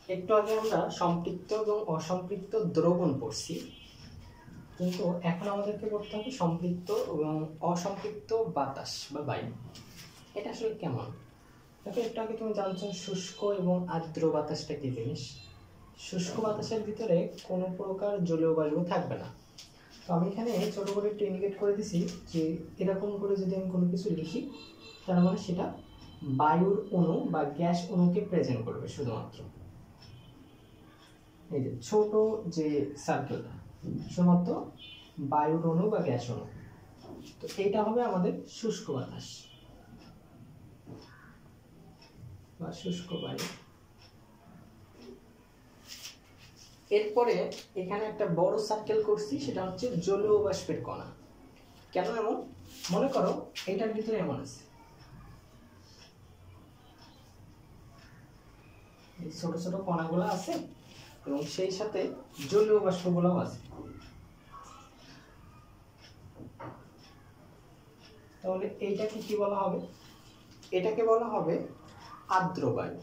একটু আগে আমরা সম্পৃক্ত এবং অসম্পৃক্ত দ্রবণ পড়ছি, কিন্তু এখন আমাদেরকে পড়তে হবে সম্পৃক্ত এবং অসম্পৃক্ত বাতাস বা বায়ু। এটা আসলে কেমন? দেখো, একটু আগে তুমি জানছো শুষ্ক এবং আর্দ্র বাতাসটা কি জিনিস। শুষ্ক বাতাসের ভিতরে কোনো প্রকার জলীয় বাষ্প থাকবে না। তো আমি এখানে ছোট করে একটু ইন্ডিকেট করে দিছি যে এরকম করে যদি আমি কোনো কিছু লিখি, তার মানে সেটা বায়ুর অণু বা গ্যাস অণুকে প্রেজেন্ট করবে শুধুমাত্র। এই যে ছোট যে সার্কেলটা শুধুমাত্র বায়ুর অণু বা গ্যাস অণু। তো এটা হবে আমাদের শুষ্ক বাতাস বা শুষ্ক বায়ু। এরপরে এখানে একটা বড় সার্কেল করছি, সেটা হচ্ছে জলীয় বাষ্পের কণা। কেন এমন? মনে করো এটার ভিতরে এমন আছে, এই ছোট ছোট কণাগুলো আছে এবং সেই সাথে জলীয় বাষ্পগুলোও আছে। তাহলে এইটাকে কি বলা হবে? এটাকে বলা হবে আর্দ্র বায়ু।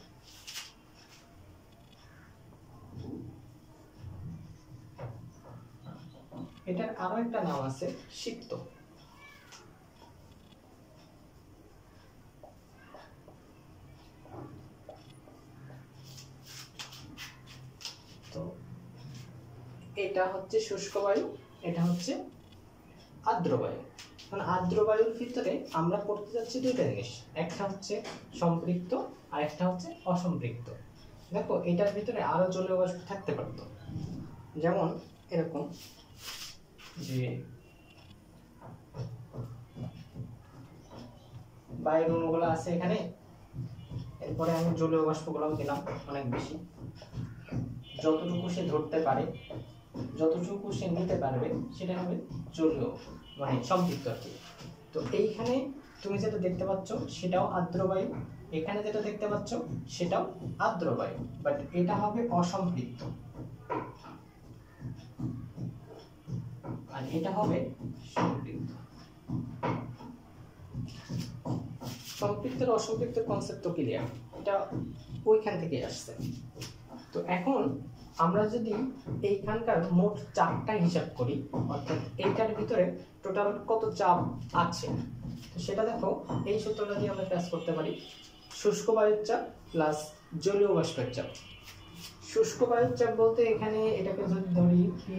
এটার আরো একটা নাম আছে সিক্ত। তো এটা হচ্ছে শুষ্ক বায়ু, এটা হচ্ছে আর্দ্র বায়ু। মানে আর্দ্র বায়ুর ভিতরে আমরা পড়তে যাচ্ছি দুইটা জিনিস, একটা হচ্ছে সম্পৃক্ত আর একটা হচ্ছে অসম্পৃক্ত। দেখো, এটার ভিতরে আরো জলীয় বাষ্প থাকতে পারতো, যেমন এরকম যে বায়ুর অণুগুলো আছে এখানে, এরপরে আমি জলীয় বাষ্পগুলোও দিলাম অনেক বেশি। যতটুকু সে ধরতে পারে, যতটুকু সে নিতে পারবে সেটা হবে জলীয়, মানে সম্পৃক্ত আর কি। তো এইখানে তুমি যেটা দেখতে পাচ্ছ সেটাও আর্দ্র বায়ু, এখানে যেটা দেখতে পাচ্ছ সেটাও আর্দ্র বায়ু, বাট এটা হবে অসম্পৃক্ত আর এটা হবে সম্পৃক্ত। সম্পৃক্ত আর অসম্পৃক্ত কনসেপ্ট তো ক্লিয়ার, এটা ওইখান থেকে আসছে। তো এখন আমরা যদি এইখানকার মোট চাপটা হিসাব করি, অর্থাৎ এইটার ভিতরে টোটাল কত চাপ আছে, তো সেটা দেখো এই সূত্রটা দিয়ে আমরা কাজ করতে পারি। শুষ্ক বায়ুর চাপ প্লাস জলীয় বাষ্পের চাপ। শুষ্ক বায়ুর চাপ বলতে এখানে এটাকে যদি ধরি পি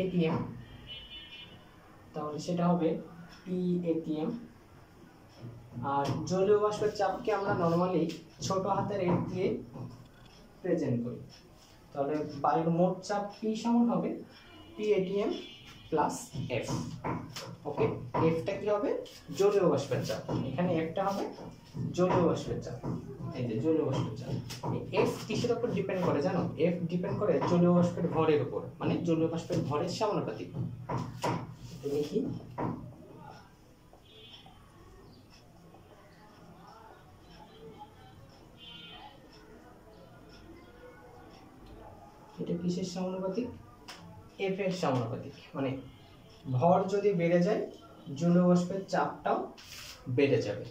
এটিএম, তাহলে সেটা হবে পি এটিএম। আর জলীয় বাষ্পের চাপকে আমরা নরমালি ছোট হাতের এফ দিয়ে প্রেজেন্ট করি। তাহলে বায়ুর মোট চাপ পি সমান হবে পি এটিএম প্লাস এফ। ওকে, এফটা কি হবে? জলীয় বাষ্পের চাপ। এখানে এফটা হবে জলীয় বাষ্পের চাপ। এই যে জলীয় বাষ্পের চাপ, এফ কিসের উপর ডিপেন্ড করে জানো? এফ ডিপেন্ড করে জলীয় বাষ্পের ভরের উপর, মানে জলীয় বাষ্পের ভরের সমানুপাতিক। দেখি এটা কিসের সমানুপাতিক? এফ এর সমানুপাতিক। মানে ভর যদি বেড়ে যায় জলীয় বাষ্পের চাপটাও বেড়ে যাবে।